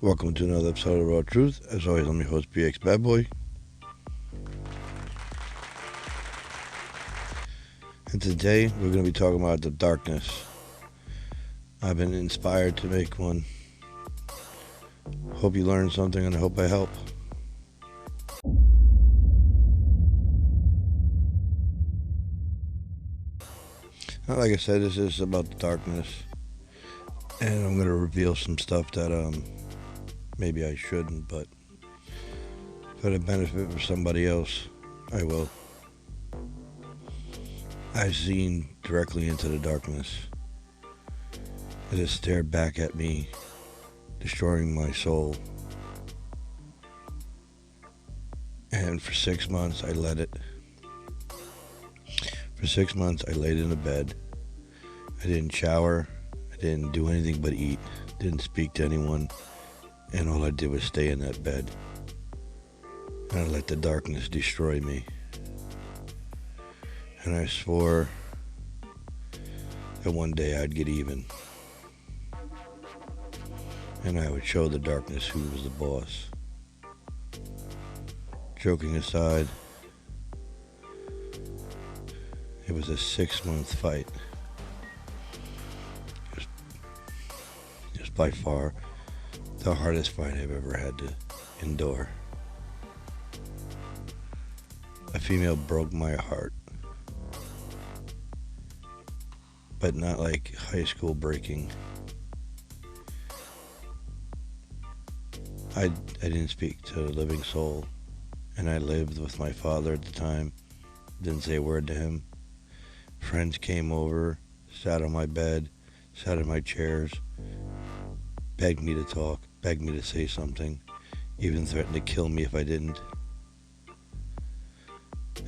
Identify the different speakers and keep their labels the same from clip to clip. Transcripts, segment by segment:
Speaker 1: Welcome to another episode of Raw Truth. As always, I'm your host, BX Bad Boy. And today, we're going to be talking about the darkness. I've been inspired to make one. Hope you learned something, and I hope I help. Like I said, this is about the darkness. And I'm going to reveal some stuff that maybe I shouldn't, but for the benefit of somebody else, I will. I've seen directly into the darkness. It has stared back at me, destroying my soul. And for 6 months, I let it. For 6 months, I laid in a bed. I didn't shower. I didn't do anything but eat. Didn't speak to anyone. And all I did was stay in that bed. And I let the darkness destroy me. And I swore that one day I'd get even. And I would show the darkness who was the boss. Joking aside, it was a 6-month fight. It was by far the hardest fight I've ever had to endure. A female broke my heart. But not like high school breaking. I didn't speak to a living soul. And I lived with my father at the time. Didn't say a word to him. Friends came over, sat on my bed, sat in my chairs, begged me to talk, begged me to say something, even threatened to kill me if I didn't.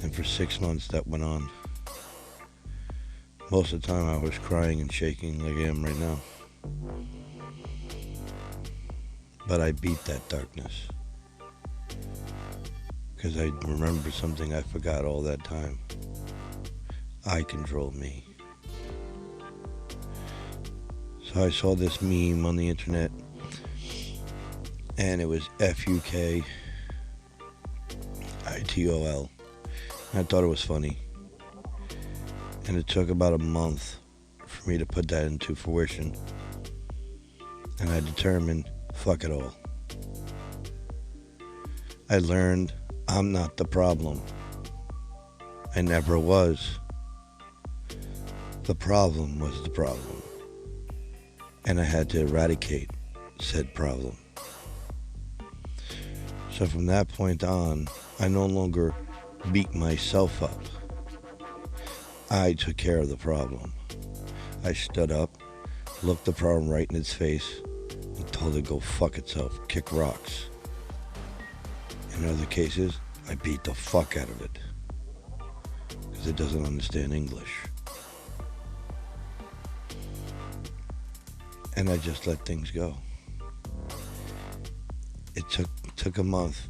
Speaker 1: And for 6 months that went on. Most of the time I was crying and shaking like I am right now. But I beat that darkness. Because I remembered something I forgot all that time. I control me. So I saw this meme on the internet, and it was FUKITOL. I thought it was funny. And it took about a month for me to put that into fruition. And I determined, fuck it all. I learned I'm not the problem. I never was. The problem was the problem. And I had to eradicate said problem. So from that point on, I no longer beat myself up. I took care of the problem. I stood up, looked the problem right in its face, and told it to go fuck itself, kick rocks. In other cases, I beat the fuck out of it. Because it doesn't understand English. And I just let things go. It took a month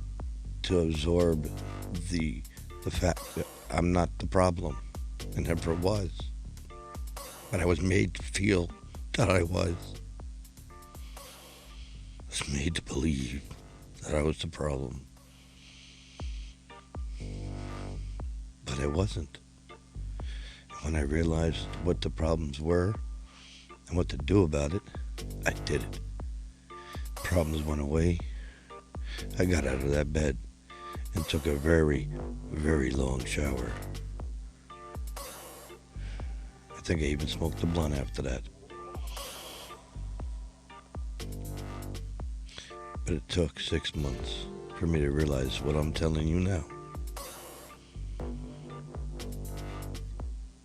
Speaker 1: to absorb the fact that I'm not the problem. I never was. But I was made to feel that I was. I was made to believe that I was the problem. But I wasn't. And when I realized what the problems were and what to do about it, I did it. Problems went away. I got out of that bed and took a very, very long shower. I think I even smoked a blunt after that. But it took 6 months for me to realize what I'm telling you now.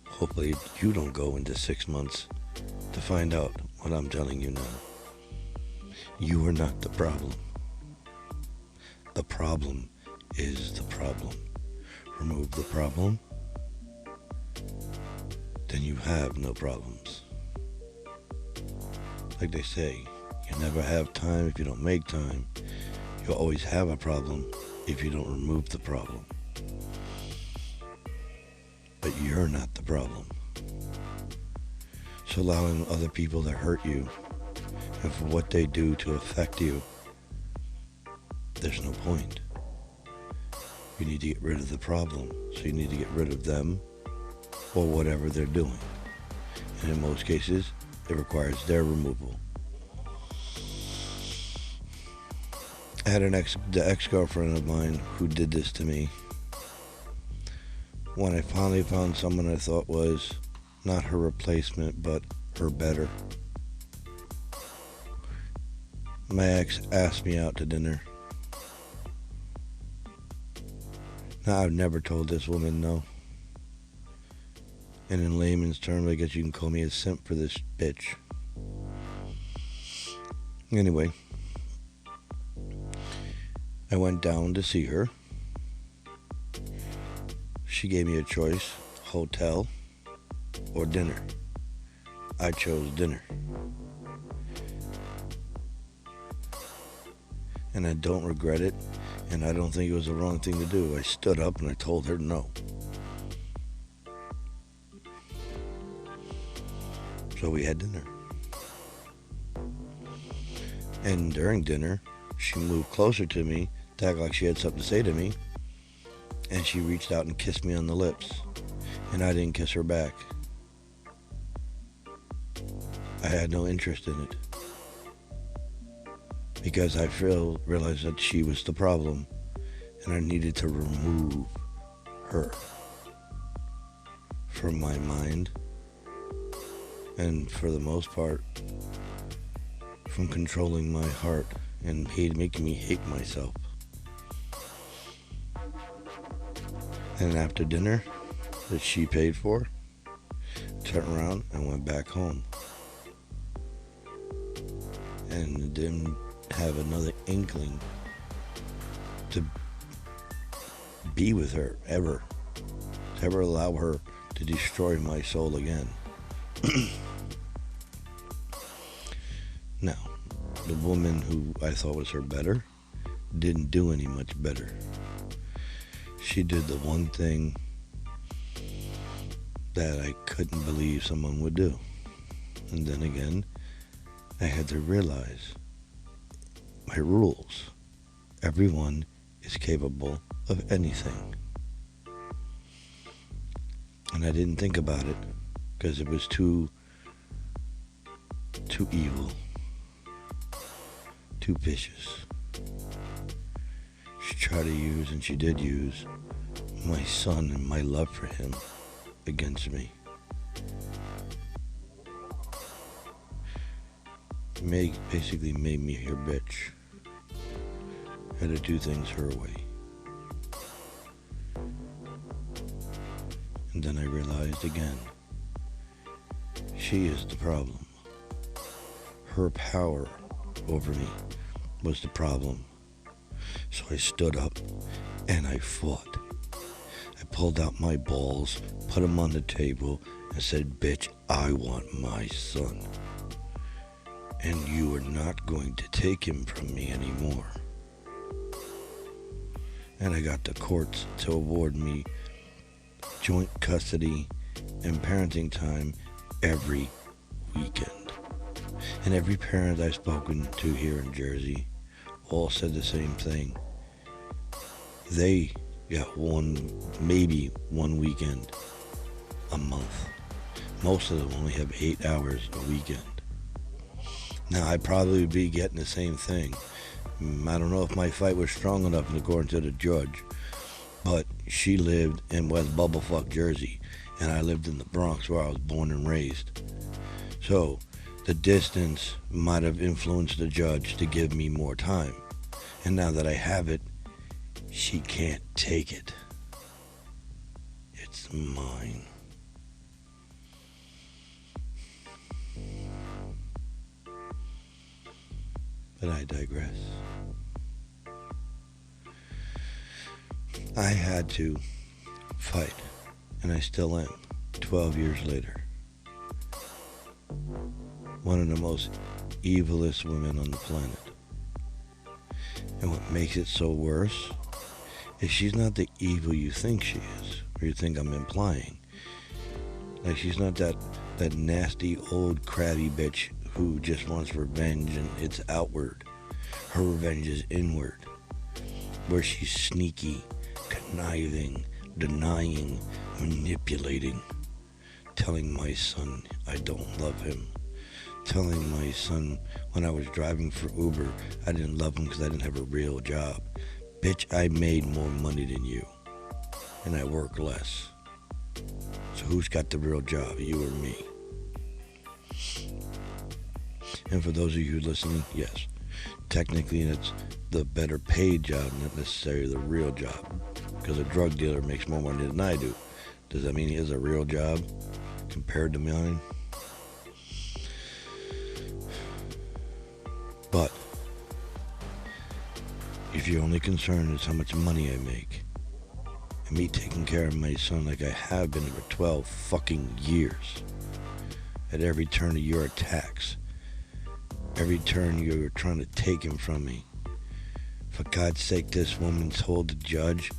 Speaker 1: Hopefully you don't go into 6 months to find out what I'm telling you now. You are not the problem. The problem is the problem. Remove the problem, then you have no problems. Like they say, you never have time if you don't make time. You'll always have a problem if you don't remove the problem. But you're not the problem. So allowing other people to hurt you and for what they do to affect you there's no point. You need to get rid of the problem. So you need to get rid of them or whatever they're doing. And in most cases, it requires their removal. I had the ex-girlfriend of mine who did this to me. When I finally found someone I thought was not her replacement, but her better. My ex asked me out to dinner. Now, I've never told this woman no. And in layman's terms, I guess you can call me a simp for this bitch. Anyway, I went down to see her. She gave me a choice, hotel or dinner. I chose dinner. And I don't regret it, and I don't think it was the wrong thing to do. I stood up and I told her no. So we had dinner. And during dinner, she moved closer to me to act like she had something to say to me, and she reached out and kissed me on the lips, and I didn't kiss her back. I had no interest in it, because I realized that she was the problem, and I needed to remove her from my mind, and for the most part, from controlling my heart and making me hate myself. And after dinner that she paid for, turned around and went back home. And didn't have another inkling to be with her ever. To ever allow her to destroy my soul again. Now, the woman who I thought was her better didn't do any much better. She did the one thing that I couldn't believe someone would do. And then again, I had to realize my rules. Everyone is capable of anything. And I didn't think about it because it was too evil, too vicious. She tried to use, and she did use, my son and my love for him against me. Basically made me her bitch. Had to do things her way. And then I realized again, she is the problem. Her power over me was the problem. So I stood up and I fought. I pulled out my balls, put them on the table, and said, bitch, I want my son. And you are not going to take him from me anymore. And I got the courts to award me joint custody and parenting time every weekend. And every parent I've spoken to here in Jersey all said the same thing. They got maybe one weekend a month. Most of them only have 8 hours a weekend. Now, I'd probably be getting the same thing. I don't know if my fight was strong enough according to the judge, but she lived in West Bubblefuck, Jersey, and I lived in the Bronx where I was born and raised. So the distance might have influenced the judge to give me more time. And now that I have it, she can't take it. It's mine. But I digress. I had to fight, and I still am, 12 years later. One of the most evilest women on the planet. And what makes it so worse is she's not the evil you think she is, or you think I'm implying. Like, she's not that nasty old crabby bitch who just wants revenge and it's outward. Her revenge is inward. where she's sneaky, conniving, denying, manipulating, telling my son I don't love him, telling my son when I was driving for Uber I didn't love him because I didn't have a real job. Bitch, I made more money than you, and I work less. So who's got the real job, you or me? And for those of you listening, yes, technically it's the better paid job, not necessarily the real job. Because a drug dealer makes more money than I do. Does that mean he has a real job compared to mine? But if your only concern is how much money I make, and me taking care of my son like I have been for 12 fucking years, at every turn of your attacks, every turn you're trying to take him from me, for God's sake, this woman told the judge,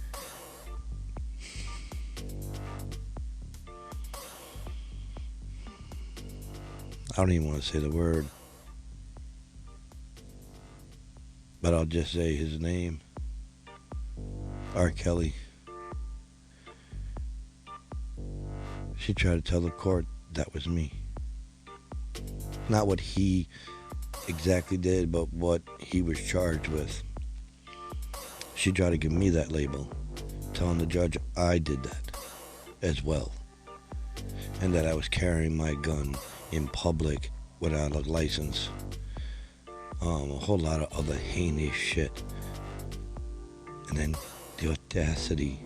Speaker 1: I don't even want to say the word, but I'll just say his name, R. Kelly. She tried to tell the court that was me. Not what he exactly did, but what he was charged with. She tried to give me that label, telling the judge I did that as well, and that I was carrying my gun in public without a license. A whole lot of other heinous shit. And then the audacity.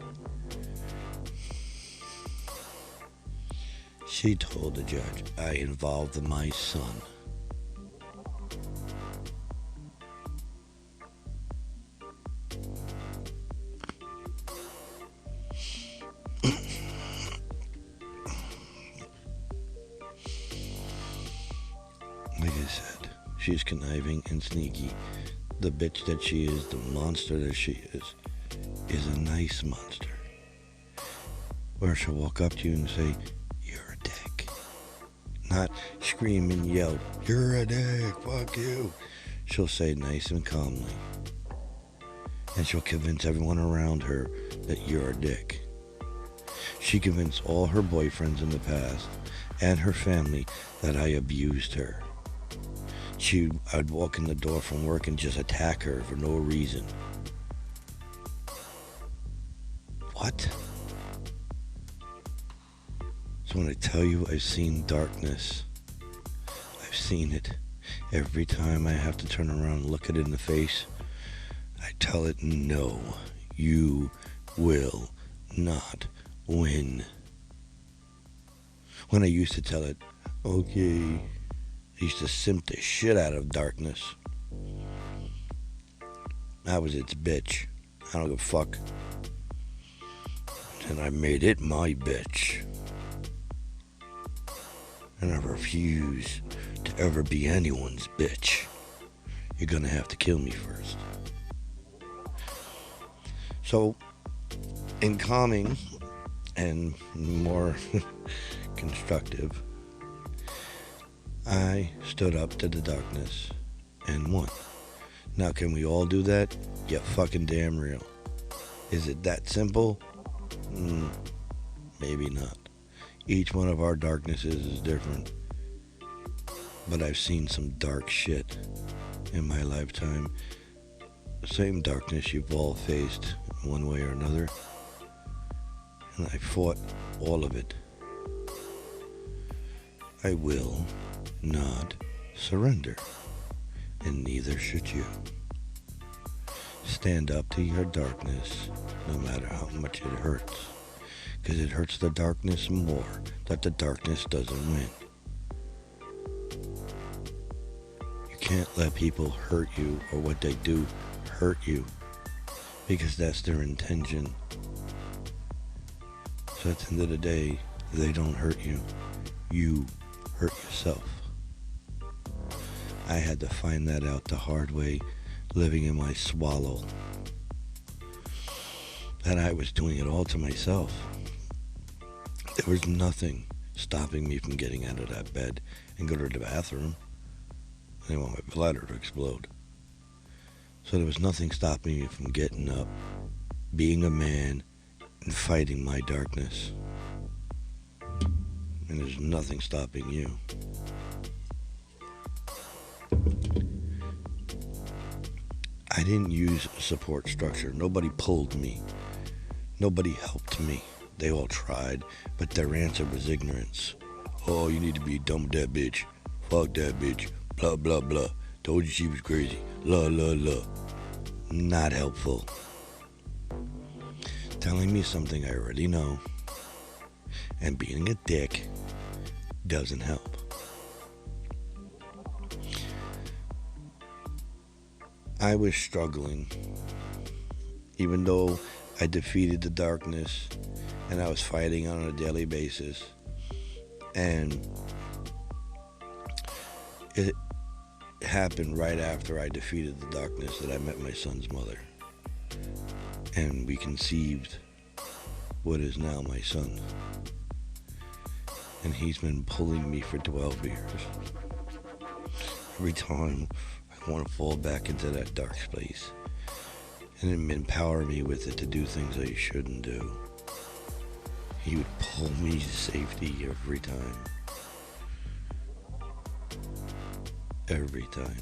Speaker 1: She told the judge I involved my son. Like I said, she's conniving and sneaky. The bitch that she is, the monster that she is a nice monster. Where she'll walk up to you and say, you're a dick. Not scream and yell, you're a dick, fuck you. She'll say nice and calmly. And she'll convince everyone around her that you're a dick. She convinced all her boyfriends in the past and her family that I abused her. I'd walk in the door from work and just attack her for no reason. What? So when I tell you I've seen darkness, I've seen it. Every time I have to turn around and look it in the face, I tell it, no, you will not win. When I used to tell it, okay, I used to simp the shit out of darkness. I was its bitch. I don't give a fuck. And I made it my bitch. And I refuse to ever be anyone's bitch. You're gonna have to kill me first. So, in calming and more constructive, I stood up to the darkness and won. Now, can we all do that? Yeah, fucking damn real. Is it that simple? Maybe not. Each one of our darknesses is different. But I've seen some dark shit in my lifetime. The same darkness you've all faced in one way or another. And I fought all of it. I will not surrender, and neither should you. Stand up to your darkness, no matter how much it hurts, because it hurts the darkness more that the darkness doesn't win. You can't let people hurt you, or what they do hurt you, because that's their intention. So at the end of the day, they don't hurt you. You hurt yourself. I had to find that out the hard way, living in my swallow. That I was doing it all to myself. There was nothing stopping me from getting out of that bed and go to the bathroom. I didn't want my bladder to explode. So there was nothing stopping me from getting up, being a man, and fighting my darkness. And there's nothing stopping you. I didn't use a support structure. Nobody pulled me. Nobody helped me. They all tried, but their answer was ignorance. Oh, you need to be done with that bitch. Fuck that bitch. Blah, blah, blah. Told you she was crazy. La, la, la. Not helpful. Telling me something I already know and being a dick doesn't help. I was struggling, even though I defeated the darkness and I was fighting on a daily basis. And it happened right after I defeated the darkness that I met my son's mother. And we conceived what is now my son. And he's been pulling me for 12 years. Every time I want to fall back into that dark space and empower me with it to do things I shouldn't do. He would pull me to safety every time. Every time.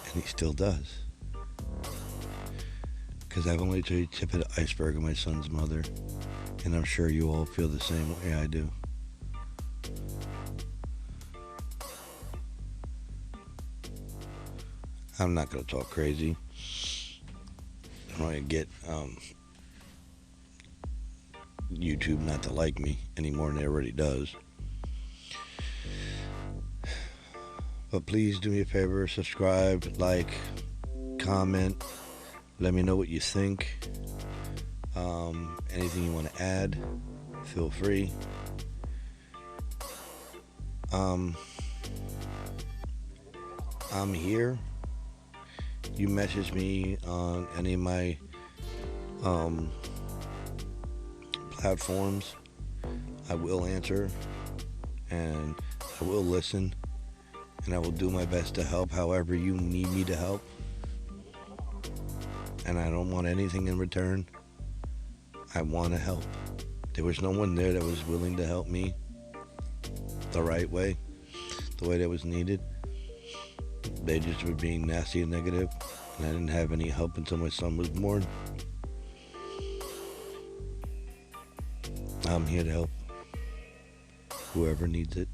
Speaker 1: And he still does. Because I've only told you the tip of the iceberg of my son's mother. And I'm sure you all feel the same way I do. I'm not going to talk crazy. I'm going to get YouTube not to like me any more than it already does. But please do me a favor, subscribe, like, comment, let me know what you think. Anything you want to add, feel free. I'm here. You message me on any of my platforms. I will answer and I will listen and I will do my best to help however you need me to help. And I don't want anything in return. I want to help. There was no one there that was willing to help me the right way, the way that was needed. They just were being nasty and negative, and I didn't have any help until my son was born. I'm here to help whoever needs it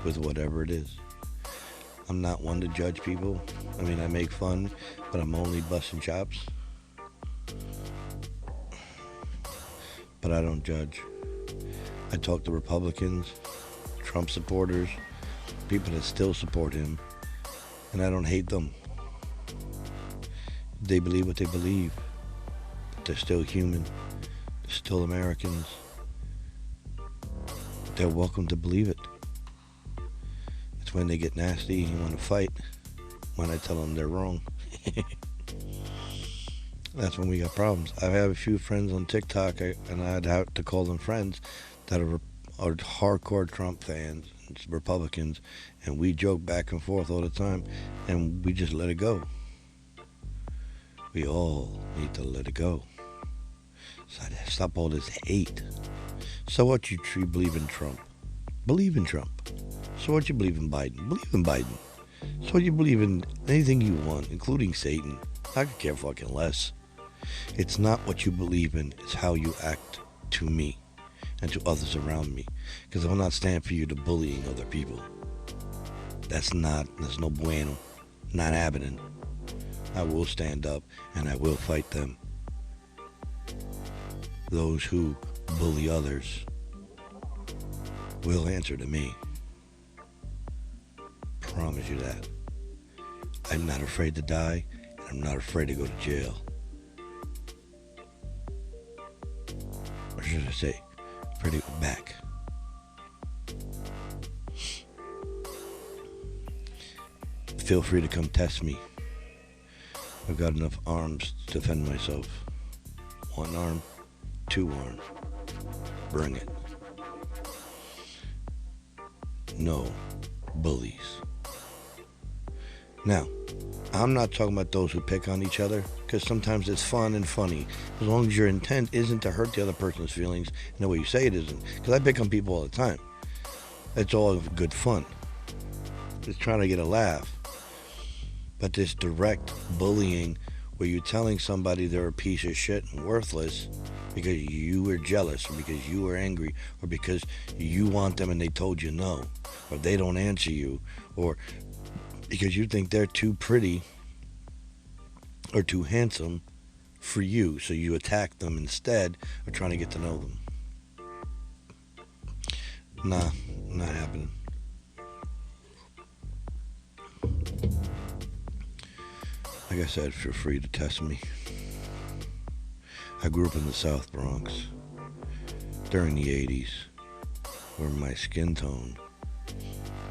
Speaker 1: with whatever it is. I'm not one to judge people. I mean, I make fun, but I'm only busting chops. But I don't judge. I talk to Republicans, Trump supporters, people that still support him, and I don't hate them. They believe what they believe, but they're still human. They're still Americans. They're welcome to believe it. It's when they get nasty and want to fight, when I tell them they're wrong. That's when we got problems. I have a few friends on TikTok, and I'd have to call them friends, that are hardcore Trump fans, Republicans, and we joke back and forth all the time, and we just let it go. We all need to let it go. Stop all this hate. So what, you believe in Trump? Believe in Trump. So what, you believe in Biden? Believe in Biden. So what, you believe in anything you want, including Satan? I could care fucking less. It's not what you believe in, it's how you act to me and to others around me. Because I will not stand for you to bullying other people. That's no bueno. Not happening. I will stand up and I will fight them. Those who bully others will answer to me. Promise you that. I'm not afraid to die, and I'm not afraid to go to jail. Or should I say, afraid to go back. Feel free to come test me. I've got enough arms to defend myself. 1 arm, 2 arms. Bring it. No bullies. Now, I'm not talking about those who pick on each other, because sometimes it's fun and funny, as long as your intent isn't to hurt the other person's feelings in the way you say it isn't. Because I pick on people all the time. It's all good fun. Just trying to get a laugh. But this direct bullying, where you're telling somebody they're a piece of shit and worthless because you were jealous, or because you were angry, or because you want them and they told you no, or they don't answer you, or because you think they're too pretty or too handsome for you, so you attack them instead of trying to get to know them. Nah, not happening. Like I said, feel free to test me. I grew up in the South Bronx during the 80s, where my skin tone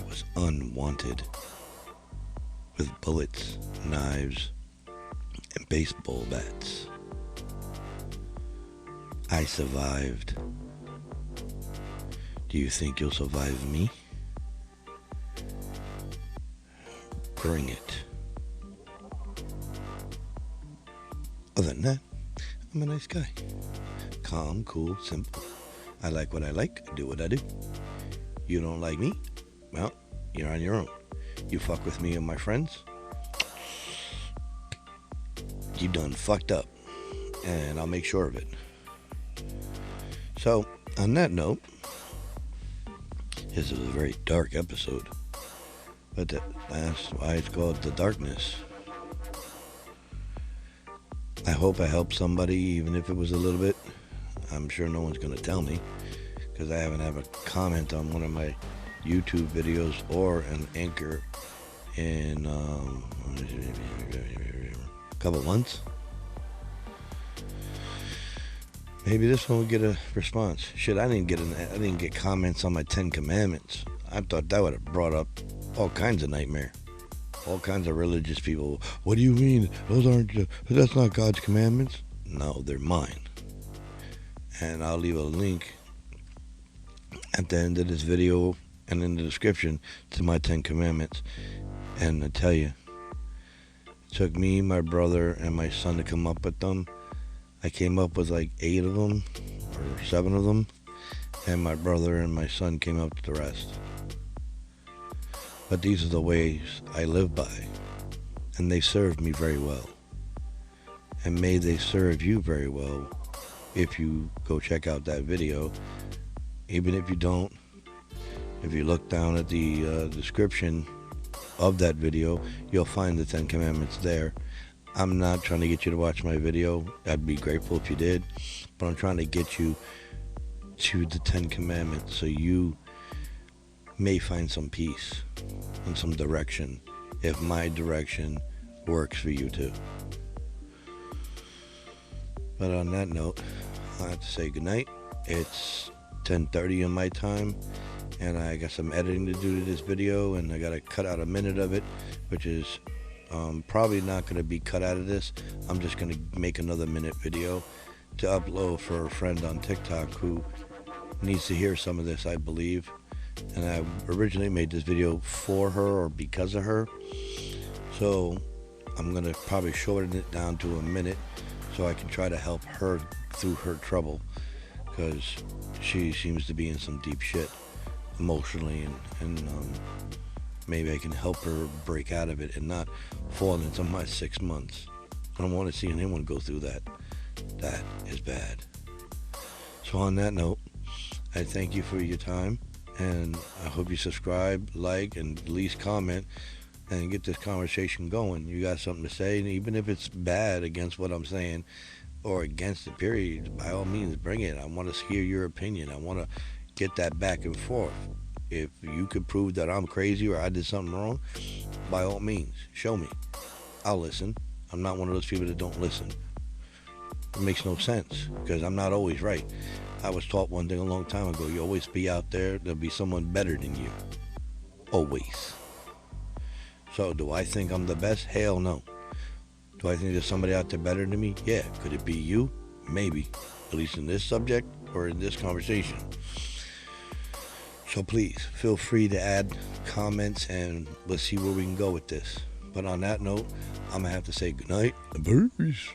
Speaker 1: was unwanted, with bullets, knives, and baseball bats. I survived. Do you think you'll survive me? Bring it. Other than that, I'm a nice guy. Calm, cool, simple. I like what I like, I do what I do. You don't like me? Well, you're on your own. You fuck with me and my friends, you done fucked up, and I'll make sure of it. So, on that note, this is a very dark episode, but that's why it's called The Darkness. I hope I helped somebody, even if it was a little bit. I'm sure no one's going to tell me, because I haven't had a comment on one of my YouTube videos or an anchor in a couple months. Maybe this one will get a response. Shit, I didn't get comments on my 10 Commandments. I thought that would have brought up all kinds of nightmare. All kinds of religious people. What do you mean? That's not God's commandments. No, they're mine. And I'll leave a link at the end of this video and in the description to my 10 Commandments. And I tell you, it took me, my brother, and my son to come up with them. I came up with like 8 of them, or 7 of them, and my brother and my son came up with the rest. But these are the ways I live by, and they served me very well. And may they serve you very well if you go check out that video. Even if you don't, if you look down at the description of that video, you'll find the 10 Commandments there. I'm not trying to get you to watch my video. I'd be grateful if you did. But I'm trying to get you to the 10 Commandments so you may find some peace and some direction, if my direction works for you too. But on that note, I have to say goodnight. It's 10:30 in my time, and I got some editing to do to this video, and I got to cut out a minute of it, which is probably not going to be cut out of this. I'm just going to make another minute video to upload for a friend on TikTok who needs to hear some of this, I believe. And I originally made this video for her or because of her. So I'm going to probably shorten it down to a minute so I can try to help her through her trouble, because she seems to be in some deep shit emotionally, and maybe I can help her break out of it and not fall into my 6 months. I don't want to see anyone go through that. That is bad. So on that note, I thank you for your time, and I hope you subscribe, like, and at least comment and get this conversation going. You got something to say, and even if it's bad against what I'm saying or against the period, by all means, bring it. I want to hear your opinion. I want to get that back and forth. If you could prove that I'm crazy or I did something wrong, by all means, show me. I'll listen. I'm not one of those people that don't listen. It makes no sense, because I'm not always right. I was taught one thing a long time ago: you always be out there, there'll be someone better than you. Always. So do I think I'm the best? Hell no. Do I think there's somebody out there better than me? Yeah. Could it be you? Maybe. At least in this subject or in this conversation. So please, feel free to add comments, and let's see where we can go with this. But on that note, I'm going to have to say goodnight. Peace.